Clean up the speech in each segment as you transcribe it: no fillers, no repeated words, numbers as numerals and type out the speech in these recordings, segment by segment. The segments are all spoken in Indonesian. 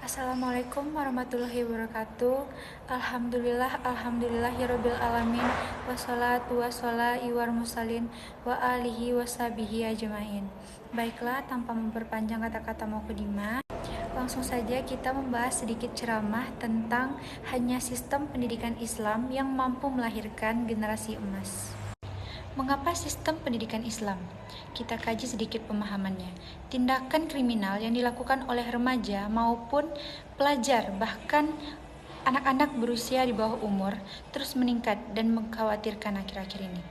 Assalamualaikum warahmatullahi wabarakatuh. Alhamdulillahirabbil alamin. Wassalatu wassalamu ala mursalin wa alihi washabihi ajmain. Baiklah, tanpa memperpanjang kata-kata mukadimah, langsung saja kita membahas sedikit ceramah tentang hanya sistem pendidikan Islam yang mampu melahirkan generasi emas. Mengapa sistem pendidikan Islam? Kita kaji sedikit pemahamannya. Tindakan kriminal yang dilakukan oleh remaja maupun pelajar, bahkan anak-anak berusia di bawah umur, terus meningkat dan mengkhawatirkan akhir-akhir ini.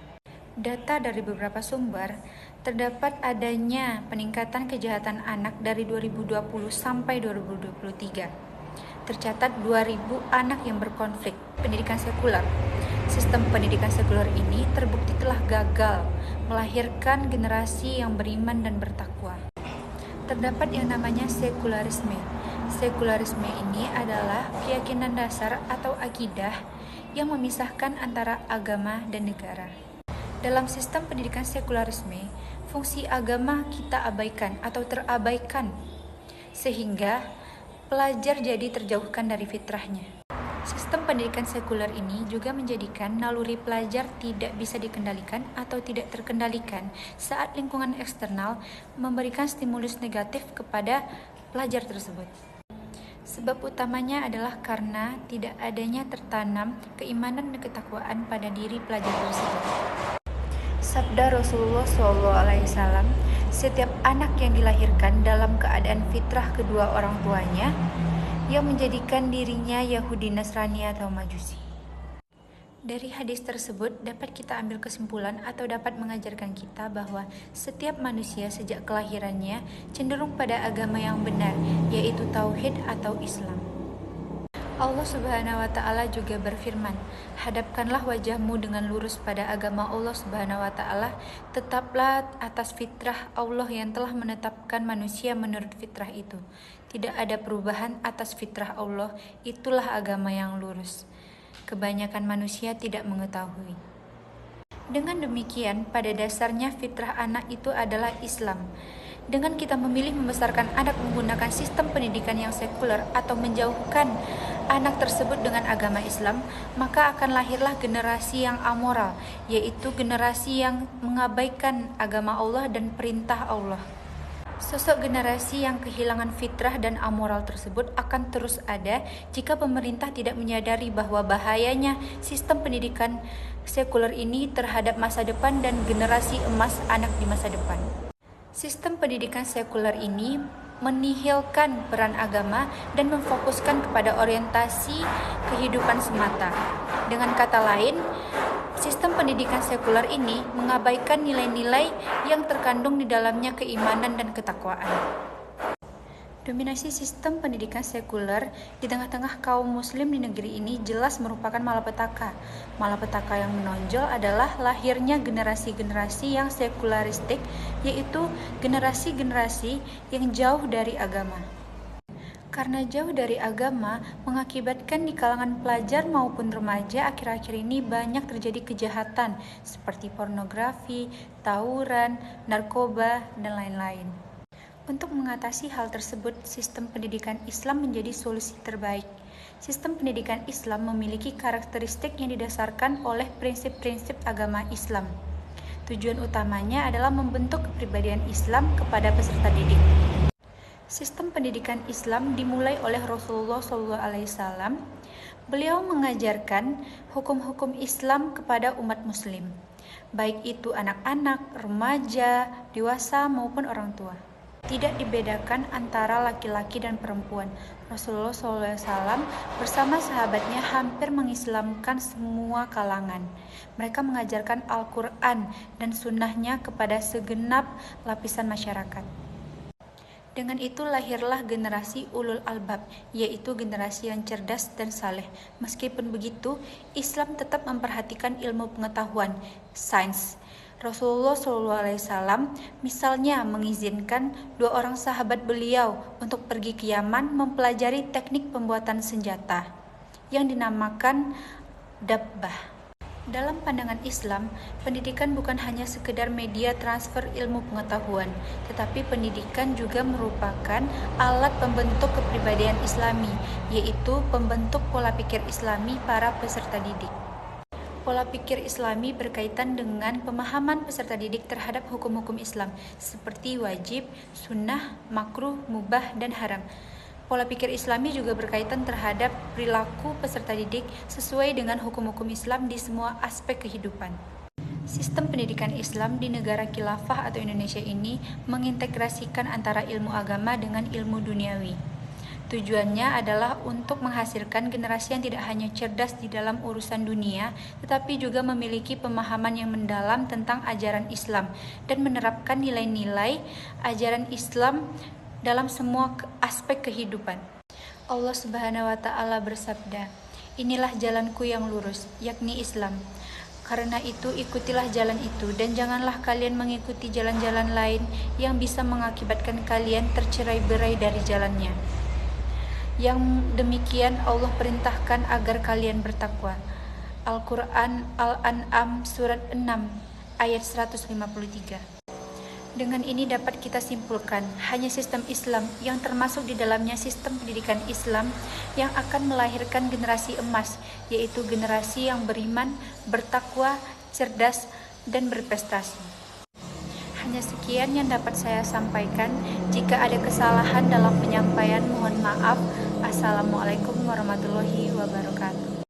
Data dari beberapa sumber, terdapat adanya peningkatan kejahatan anak dari 2020 sampai 2023. Tercatat 2.000 anak yang berkonflik pendidikan sekuler. Sistem pendidikan sekuler ini terbukti telah gagal melahirkan generasi yang beriman dan bertakwa. Terdapat yang namanya sekularisme. Sekularisme ini adalah keyakinan dasar atau akidah yang memisahkan antara agama dan negara. Dalam sistem pendidikan sekularisme, fungsi agama kita abaikan atau terabaikan, sehingga pelajar jadi terjauhkan dari fitrahnya. Sistem pendidikan sekuler ini juga menjadikan naluri pelajar tidak bisa dikendalikan atau tidak terkendalikan saat lingkungan eksternal memberikan stimulus negatif kepada pelajar tersebut. Sebab utamanya adalah karena tidak adanya tertanam keimanan dan ketakwaan pada diri pelajar tersebut. Sabda Rasulullah SAW, setiap anak yang dilahirkan dalam keadaan fitrah kedua orang tuanya, yang menjadikan dirinya Yahudi, Nasrani, atau Majusi. Dari hadis tersebut dapat kita ambil kesimpulan atau dapat mengajarkan kita bahwa setiap manusia sejak kelahirannya cenderung pada agama yang benar, yaitu Tauhid atau Islam. Allah Subhanahu wa Ta'ala juga berfirman, hadapkanlah wajahmu dengan lurus pada agama Allah Subhanahu wa Ta'ala, tetaplah atas fitrah Allah yang telah menetapkan manusia menurut fitrah itu. Tidak ada perubahan atas fitrah Allah, itulah agama yang lurus. Kebanyakan manusia tidak mengetahui. Dengan demikian, pada dasarnya fitrah anak itu adalah Islam. Dengan kita memilih membesarkan anak menggunakan sistem pendidikan yang sekuler atau menjauhkan anak tersebut dengan agama Islam, maka akan lahirlah generasi yang amoral, yaitu generasi yang mengabaikan agama Allah dan perintah Allah. Sosok generasi yang kehilangan fitrah dan amoral tersebut akan terus ada jika pemerintah tidak menyadari bahwa bahayanya sistem pendidikan sekuler ini terhadap masa depan dan generasi emas anak di masa depan. Sistem pendidikan sekuler ini menihilkan peran agama dan memfokuskan kepada orientasi kehidupan semata. Dengan kata lain, sistem pendidikan sekuler ini mengabaikan nilai-nilai yang terkandung di dalamnya keimanan dan ketakwaan. Dominasi sistem pendidikan sekuler di tengah-tengah kaum muslim di negeri ini jelas merupakan malapetaka. Malapetaka yang menonjol adalah lahirnya generasi-generasi yang sekularistik, yaitu generasi-generasi yang jauh dari agama. Karena jauh dari agama, mengakibatkan di kalangan pelajar maupun remaja akhir-akhir ini banyak terjadi kejahatan seperti pornografi, tawuran, narkoba, dan lain-lain. Untuk mengatasi hal tersebut, sistem pendidikan Islam menjadi solusi terbaik. Sistem pendidikan Islam memiliki karakteristik yang didasarkan oleh prinsip-prinsip agama Islam. Tujuan utamanya adalah membentuk kepribadian Islam kepada peserta didik. Sistem pendidikan Islam dimulai oleh Rasulullah SAW. Beliau mengajarkan hukum-hukum Islam kepada umat muslim, baik itu anak-anak, remaja, dewasa maupun orang tua. Tidak dibedakan antara laki-laki dan perempuan. Rasulullah SAW bersama sahabatnya hampir mengislamkan semua kalangan. Mereka mengajarkan Al-Quran dan sunnahnya kepada segenap lapisan masyarakat. Dengan itu lahirlah generasi ulul albab, yaitu generasi yang cerdas dan saleh. Meskipun begitu, Islam tetap memperhatikan ilmu pengetahuan, sains. Rasulullah SAW misalnya mengizinkan 2 orang sahabat beliau untuk pergi ke Yaman mempelajari teknik pembuatan senjata yang dinamakan dabbah. Dalam pandangan Islam, pendidikan bukan hanya sekedar media transfer ilmu pengetahuan, tetapi pendidikan juga merupakan alat pembentuk kepribadian Islami, yaitu pembentuk pola pikir Islami para peserta didik. Pola pikir Islami berkaitan dengan pemahaman peserta didik terhadap hukum-hukum Islam, seperti wajib, sunnah, makruh, mubah, dan haram. Pola pikir Islami juga berkaitan terhadap perilaku peserta didik sesuai dengan hukum-hukum Islam di semua aspek kehidupan. Sistem pendidikan Islam di negara khilafah atau Indonesia ini mengintegrasikan antara ilmu agama dengan ilmu duniawi. Tujuannya adalah untuk menghasilkan generasi yang tidak hanya cerdas di dalam urusan dunia, tetapi juga memiliki pemahaman yang mendalam tentang ajaran Islam dan menerapkan nilai-nilai ajaran Islam dalam semua aspek kehidupan. Allah Subhanahu wa Ta'ala bersabda, "Inilah jalanku yang lurus, yakni Islam. Karena itu ikutilah jalan itu dan janganlah kalian mengikuti jalan-jalan lain yang bisa mengakibatkan kalian tercerai-berai dari jalannya." Yang demikian Allah perintahkan agar kalian bertakwa. Al-Quran Al-An'am surat 6 ayat 153. Dengan ini dapat kita simpulkan, hanya sistem Islam yang termasuk di dalamnya sistem pendidikan Islam yang akan melahirkan generasi emas, yaitu generasi yang beriman, bertakwa, cerdas, dan berprestasi. Hanya sekian yang dapat saya sampaikan. Jika ada kesalahan dalam penyampaian, mohon maaf. Assalamualaikum warahmatullahi wabarakatuh.